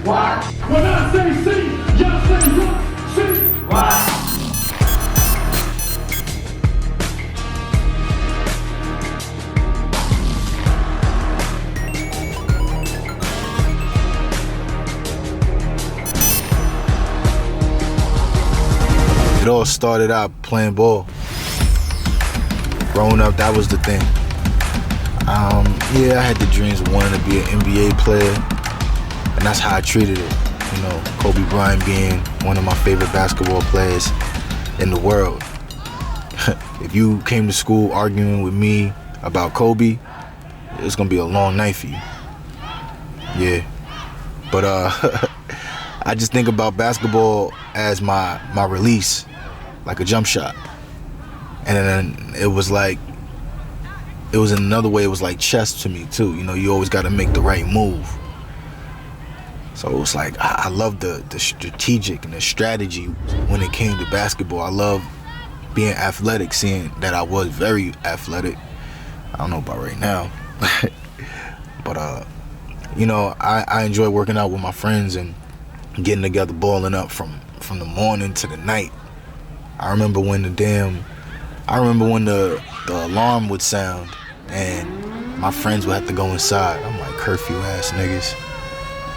What? When I say see, y'all say what? See? What? It all started out playing ball. Growing up, that was the thing. Yeah, I had the dreams of wanting to be an NBA player, and that's how I treated it. You know, Kobe Bryant being one of my favorite basketball players in the world. If you came to school arguing with me about Kobe, it's gonna be a long night for you. Yeah, but I just think about basketball as my release, like a jump shot. And then it was in another way, it was like chess to me too. You know, you always got to make the right move. So it was like, I love the strategic and the strategy when it came to basketball. I love being athletic, seeing that I was very athletic. I don't know about right now. But, you know, I enjoy working out with my friends and getting together, balling up from the morning to the night. I remember when the alarm would sound and my friends would have to go inside. I'm like, curfew ass niggas.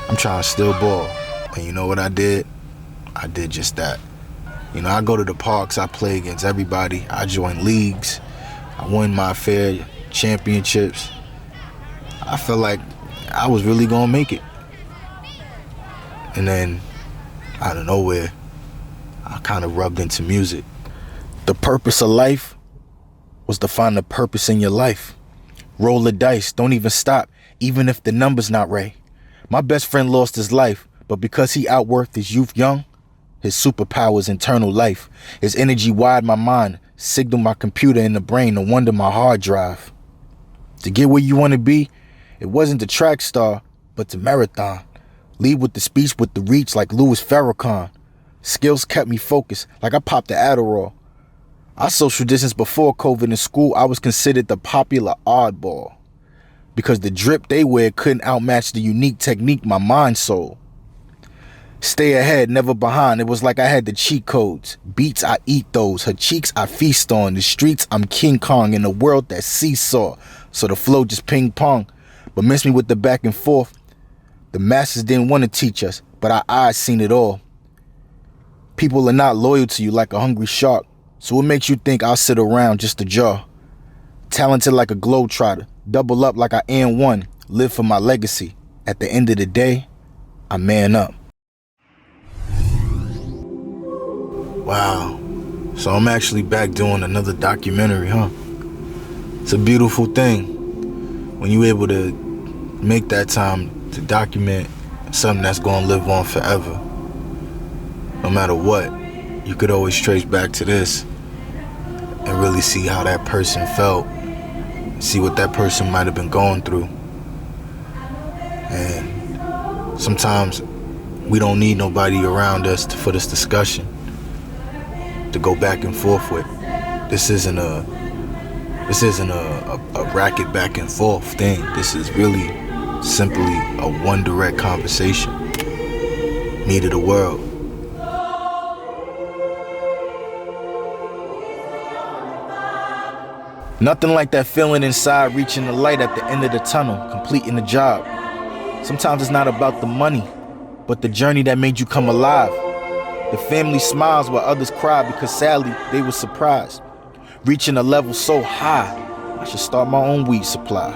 I'm trying to still ball. And you know what I did? I did just that. You know, I go to the parks, I play against everybody, I join leagues, I won my fair championships. I felt like I was really gonna make it. And then, out of nowhere, I kind of rubbed into music. The purpose of life was to find the purpose in your life. Roll the dice, don't even stop, even if the number's not right. My best friend lost his life, but because he outworked his youth young, his superpower is internal life. His energy wired my mind, signaled my computer in the brain, no wonder my hard drive. To get where you want to be, it wasn't the track star, but the marathon. Lead with the speech, with the reach like Louis Farrakhan. Skills kept me focused, like I popped the Adderall. I social distanced before COVID in school. I was considered the popular oddball because the drip they wear couldn't outmatch the unique technique my mind sold. Stay ahead, never behind. It was like I had the cheat codes. Beats, I eat those. Her cheeks, I feast on. The streets, I'm King Kong. In a world that seesaw. So the flow just ping pong. But miss me with the back and forth. The masters didn't want to teach us, but our eyes seen it all. People are not loyal to you like a hungry shark. So what makes you think I'll sit around just to jaw? Talented like a globetrotter. Double up like I am one. Live for my legacy. At the end of the day, I man up. Wow. So I'm actually back doing another documentary, huh? It's a beautiful thing when you're able to make that time to document something that's going to live on forever. No matter what, you could always trace back to this and really see how that person felt, see what that person might have been going through. And sometimes we don't need nobody around us for this discussion to go back and forth with. This isn't a racket back and forth thing. This is really simply a one direct conversation. Me to the world. Nothing like that feeling inside, reaching the light at the end of the tunnel, completing the job. Sometimes it's not about the money, but the journey that made you come alive. The family smiles while others cry because sadly they were surprised. Reaching a level so high, I should start my own weed supply.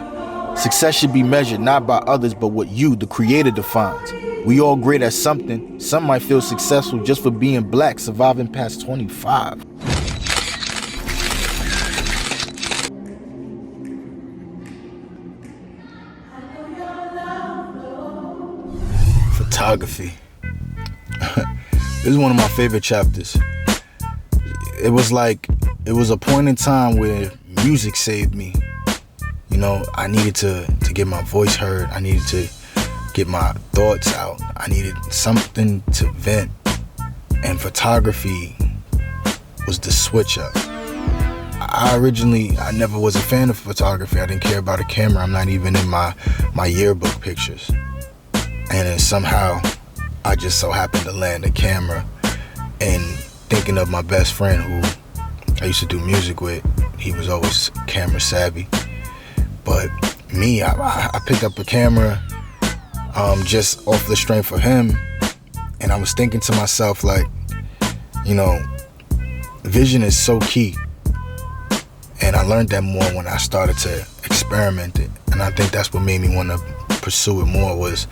Success should be measured not by others, but what you, the creator, defines. We all great at something. Some might feel successful just for being black, surviving past 25. Photography. This is one of my favorite chapters. It was a point in time where music saved me. You know, I needed to get my voice heard. I needed to get my thoughts out. I needed something to vent. And photography was the switch up. I never was a fan of photography. I didn't care about a camera. I'm not even in my yearbook pictures. And then somehow I just so happened to land a camera, and thinking of my best friend who I used to do music with, he was always camera savvy. But me, I picked up a camera just off the strength of him, and I was thinking to myself, like, you know, vision is so key. And I learned that more when I started to experiment it. And I think that's what made me want to pursue it more, was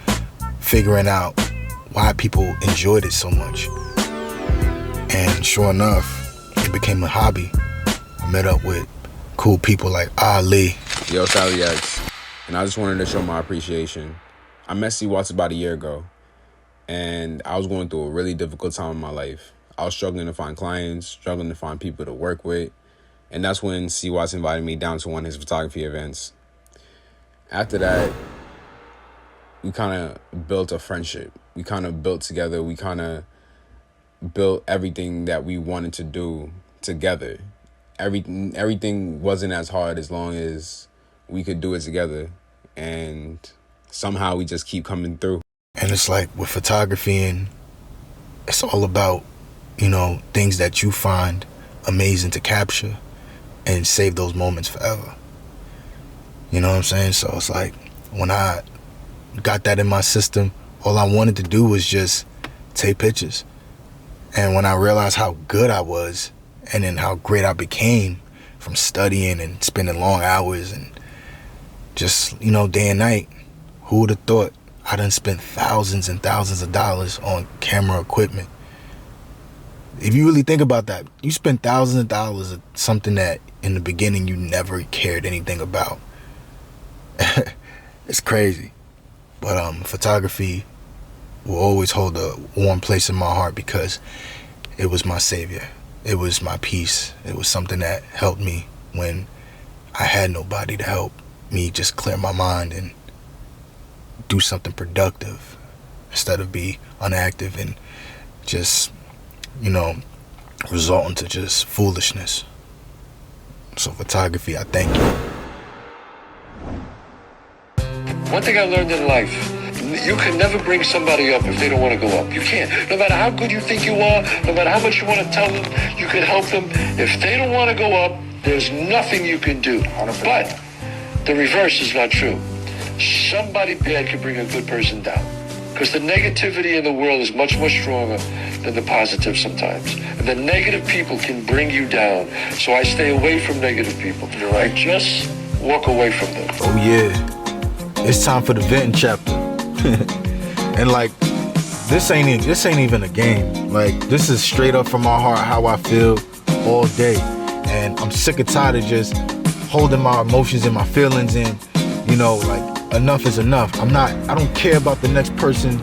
figuring out why people enjoyed it so much. And sure enough, it became a hobby. I met up with cool people like Ali. Yo, CWatts. And I just wanted to show my appreciation. I met CWatts about a year ago, and I was going through a really difficult time in my life. I was struggling to find clients, struggling to find people to work with. And that's when CWatts invited me down to one of his photography events. After that, we kind of built a friendship. We kind of built together. We kind of built everything that we wanted to do together. Everything wasn't as hard as long as we could do it together. And somehow we just keep coming through. And it's like with photography, and it's all about, you know, things that you find amazing to capture and save those moments forever. You know what I'm saying? So it's like, when I got that in my system, all I wanted to do was just take pictures. And when I realized how good I was, and then how great I became from studying and spending long hours and just, you know, day and night, who would have thought I done spent thousands and thousands of dollars on camera equipment? If you really think about that, you spend thousands of dollars on something that in the beginning you never cared anything about. It's crazy. But photography will always hold a warm place in my heart, because it was my savior. It was my peace. It was something that helped me when I had nobody to help me just clear my mind and do something productive, instead of be inactive and just, you know, result into just foolishness. So photography, I thank you. One thing I learned in life, you can never bring somebody up if they don't want to go up. You can't. No matter how good you think you are, no matter how much you want to tell them, you can help them. If they don't want to go up, there's nothing you can do. But the reverse is not true. Somebody bad can bring a good person down. Because the negativity in the world is much, much stronger than the positive sometimes. And the negative people can bring you down. So I stay away from negative people. I just walk away from them. Oh yeah. It's time for the venting chapter. And like, this ain't even a game. Like, this is straight up from my heart, how I feel all day. And I'm sick and tired of just holding my emotions and my feelings in. You know, like, enough is enough. I don't care about the next person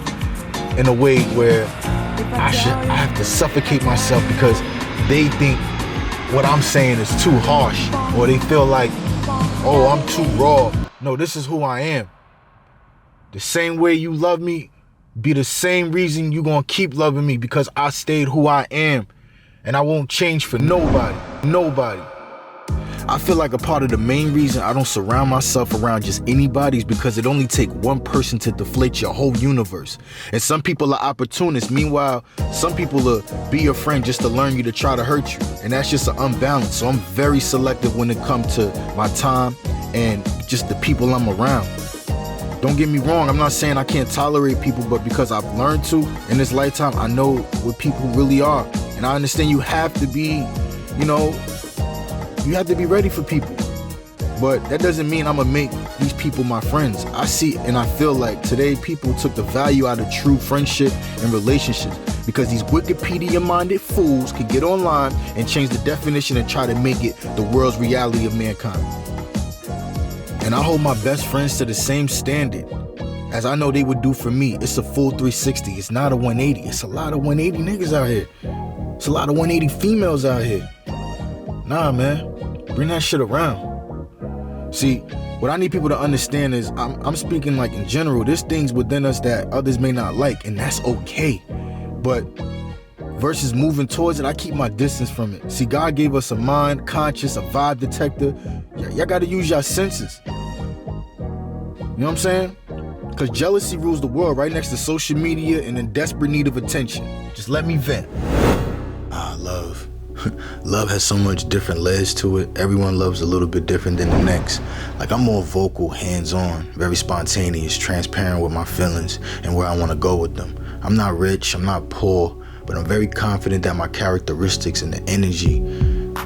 in a way where I have to suffocate myself because they think what I'm saying is too harsh, or they feel like, oh, I'm too raw. No, this is who I am. The same way you love me be the same reason you gonna keep loving me, because I stayed who I am, and I won't change for nobody. I feel like a part of the main reason I don't surround myself around just anybody is because it only takes one person to deflate your whole universe. And some people are opportunists. Meanwhile, some people will be your friend just to learn you to try to hurt you. And that's just an unbalance. So I'm very selective when it comes to my time and just the people I'm around. Don't get me wrong, I'm not saying I can't tolerate people, but because I've learned to in this lifetime, I know what people really are. And I understand you have to be, you have to be ready for people. But that doesn't mean I'm gonna make these people my friends. I see and I feel like today people took the value out of true friendship and relationships because these Wikipedia-minded fools could get online and change the definition and try to make it the world's reality of mankind. And I hold my best friends to the same standard as I know they would do for me. It's a full 360. It's not a 180. It's a lot of 180 niggas out here. It's a lot of 180 females out here. Nah, man. Bring that shit around. See, what I need people to understand is I'm speaking like in general. There's things within us that others may not like, and that's okay. But versus moving towards it, I keep my distance from it. See, God gave us a mind, conscious, a vibe detector. Y'all gotta use your senses. You know what I'm saying? Cause jealousy rules the world right next to social media and in desperate need of attention. Just let me vent. Love. Love has so much different layers to it. Everyone loves a little bit different than the next. Like, I'm more vocal, hands-on, very spontaneous, transparent with my feelings and where I want to go with them. I'm not rich, I'm not poor, but I'm very confident that my characteristics and the energy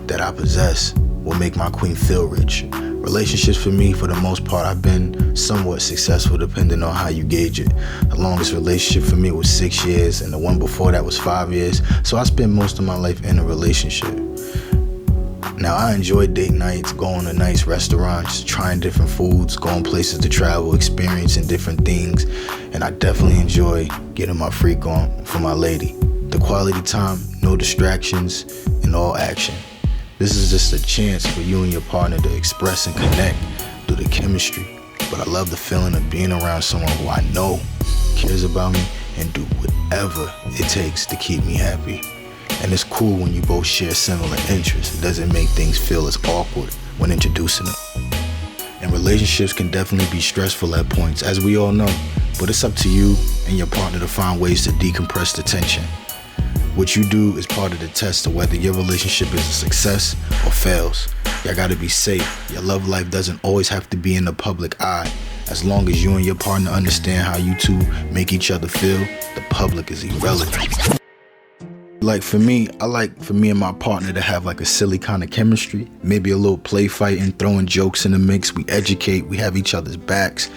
that I possess will make my queen feel rich. Relationships for me, for the most part, I've been somewhat successful depending on how you gauge it. The longest relationship for me was 6 years, and the one before that was 5 years. So I spent most of my life in a relationship. Now, I enjoy date nights, going to nice restaurants, trying different foods, going places to travel, experiencing different things, and I definitely enjoy getting my freak on for my lady. The quality time, no distractions, and all action. This is just a chance for you and your partner to express and connect through the chemistry. But I love the feeling of being around someone who I know cares about me and do whatever it takes to keep me happy. And it's cool when you both share similar interests. It doesn't make things feel as awkward when introducing them. And relationships can definitely be stressful at points, as we all know. But it's up to you and your partner to find ways to decompress the tension. What you do is part of the test of whether your relationship is a success or fails. Y'all gotta be safe. Your love life doesn't always have to be in the public eye. As long as you and your partner understand how you two make each other feel, the public is irrelevant. Like for me, I like for me and my partner to have like a silly kind of chemistry, maybe a little play fighting, throwing jokes in the mix. We educate, we have each other's backs,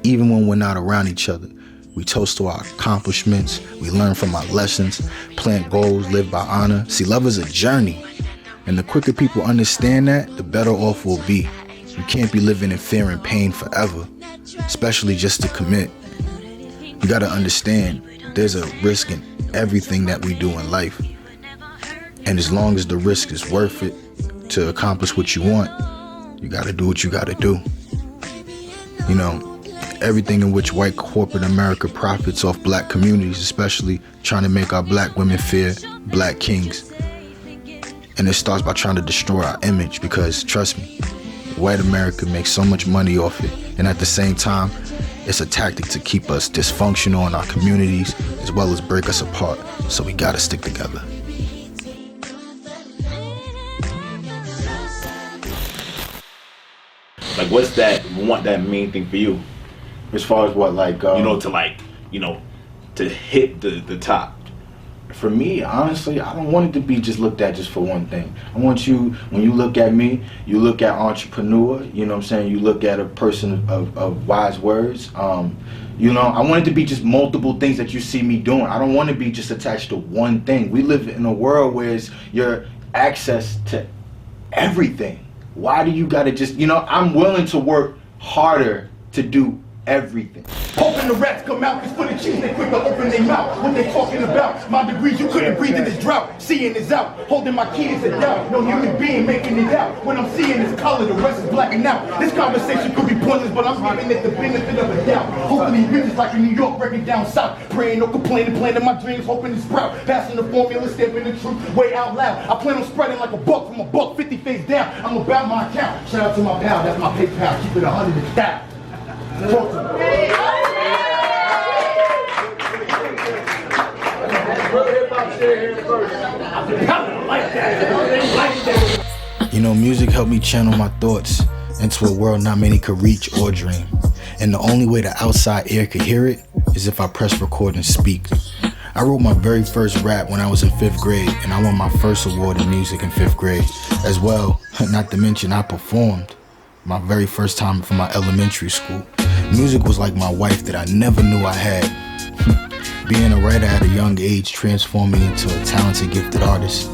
even when we're not around each other. We toast to our accomplishments, we learn from our lessons, plant goals, live by honor. See, love is a journey, and the quicker people understand that, the better off we'll be. You can't be living in fear and pain forever, especially just to commit. You gotta understand, there's a risk in everything that we do in life. And as long as the risk is worth it to accomplish what you want, you gotta do what you gotta do. You know, everything in which white corporate America profits off black communities, especially trying to make our black women fear black kings. And it starts by trying to destroy our image because, trust me, white America makes so much money off it. And at the same time, it's a tactic to keep us dysfunctional in our communities as well as break us apart. So we gotta stick together. Like, what's that main thing for you? As far as what, like, to hit the top. For me, honestly, I don't want it to be just looked at just for one thing. I want you, when you look at me, you look at entrepreneur, you know what I'm saying? You look at a person of wise words. I want it to be just multiple things that you see me doing. I don't want to be just attached to one thing. We live in a world where it's your access to everything. Why do you gotta just, I'm willing to work harder to do everything. Hoping the rats come out, cause for the cheese they quick to open their mouth. What they talking about? My degrees, you couldn't breathe in this drought. Seeing is out, holding my kids in doubt. No human being making it out. When I'm seeing is color, the rest is blacking out. This conversation could be pointless, but I'm giving it the benefit of a doubt. Hopefully bitches like in New York, breaking down south. Praying, no complaining, planning my dreams, hoping to sprout. Passing the formula, stepping the truth way out loud. I plan on spreading like a buck from a buck 50 face down. I'm about my account. Shout out to my pal, that's my PayPal. Keep it 100 and stout. Talk to me. Music helped me channel my thoughts into a world not many could reach or dream. And the only way the outside ear could hear it is if I press record and speak. I wrote my very first rap when I was in 5th grade, and I won my first award in music in 5th grade. As well, not to mention I performed my very first time for my elementary school. Music was like my wife that I never knew I had. Being a writer at a young age transformed me into a talented, gifted artist.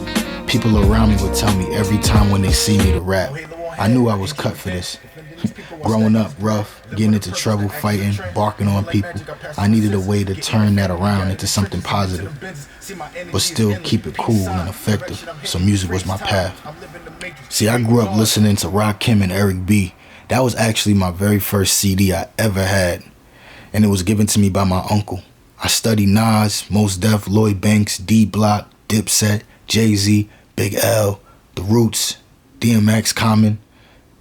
People around me would tell me every time when they see me to rap. I knew I was cut for this. Growing up rough, getting into trouble, fighting, barking on people, I needed a way to turn that around into something positive, but still keep it cool and effective, so music was my path. See, I grew up listening to Rakim and Eric B. That was actually my very first CD I ever had, and it was given to me by my uncle. I studied Nas, Mos Def, Lloyd Banks, D-Block, Dipset, Jay-Z, Big L, The Roots, DMX, Common,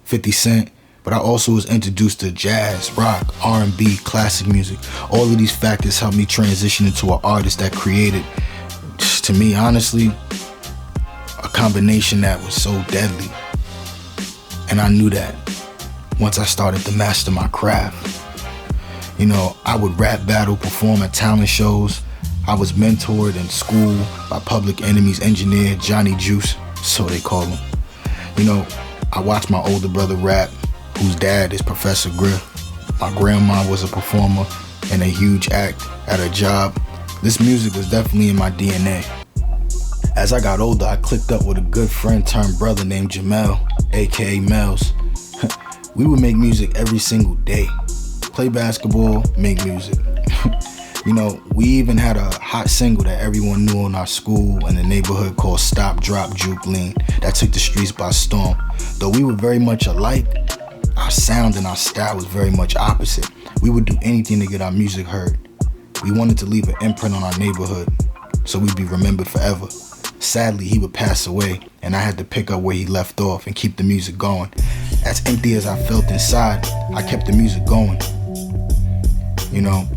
50 Cent, But I also was introduced to jazz, rock, R&B, classic music. All of these factors helped me transition into an artist that created, to me, honestly, a combination that was so deadly. And I knew that once I started to master my craft. You know, I would rap battle, perform at talent shows. I was mentored in school by Public Enemy's engineer, Johnny Juice, so they call him. You know, I watched my older brother rap, whose dad is Professor Griff. My grandma was a performer and a huge act at her job. This music was definitely in my DNA. As I got older, I clicked up with a good friend turned brother named Jamel, aka Mel's. We would make music every single day. Play basketball, make music. You know, we even had a hot single that everyone knew in our school and the neighborhood called Stop, Drop, Juke, Lean that took the streets by storm. Though we were very much alike, our sound and our style was very much opposite. We would do anything to get our music heard. We wanted to leave an imprint on our neighborhood so we'd be remembered forever. Sadly, he would pass away and I had to pick up where he left off and keep the music going. As empty as I felt inside, I kept the music going. You know,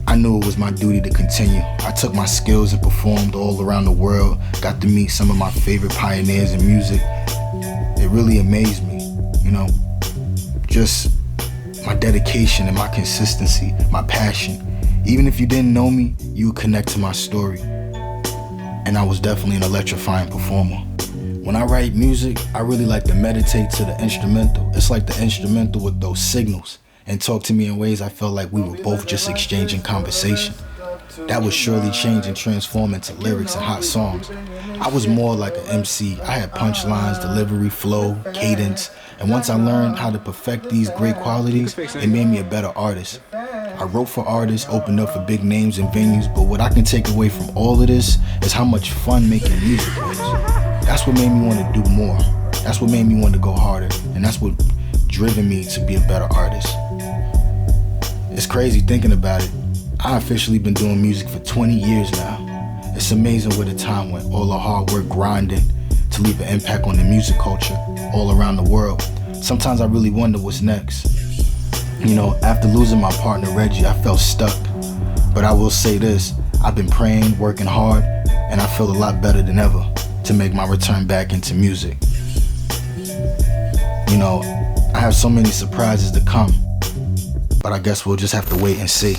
I knew it was my duty to continue. I took my skills and performed all around the world, got to meet some of my favorite pioneers in music. It really amazed me, you know, just my dedication and my consistency, my passion. Even if you didn't know me, you would connect to my story. And I was definitely an electrifying performer. When I write music, I really like to meditate to the instrumental. It's like the instrumental with those signals and talk to me in ways I felt like we were both just exchanging conversation. That would surely change and transform into lyrics and hot songs. I was more like an MC. I had punchlines, delivery, flow, cadence, and once I learned how to perfect these great qualities, it made me a better artist. I wrote for artists, opened up for big names and venues, but what I can take away from all of this is how much fun making music was. That's what made me want to do more. That's what made me want to go harder, and that's what driven me to be a better artist. It's crazy thinking about it. I've officially been doing music for 20 years now. It's amazing where the time went, all the hard work grinding to leave an impact on the music culture all around the world. Sometimes I really wonder what's next. You know, after losing my partner Reggie, I felt stuck. But I will say this, I've been praying, working hard, and I feel a lot better than ever to make my return back into music. You know, I have so many surprises to come, but I guess we'll just have to wait and see.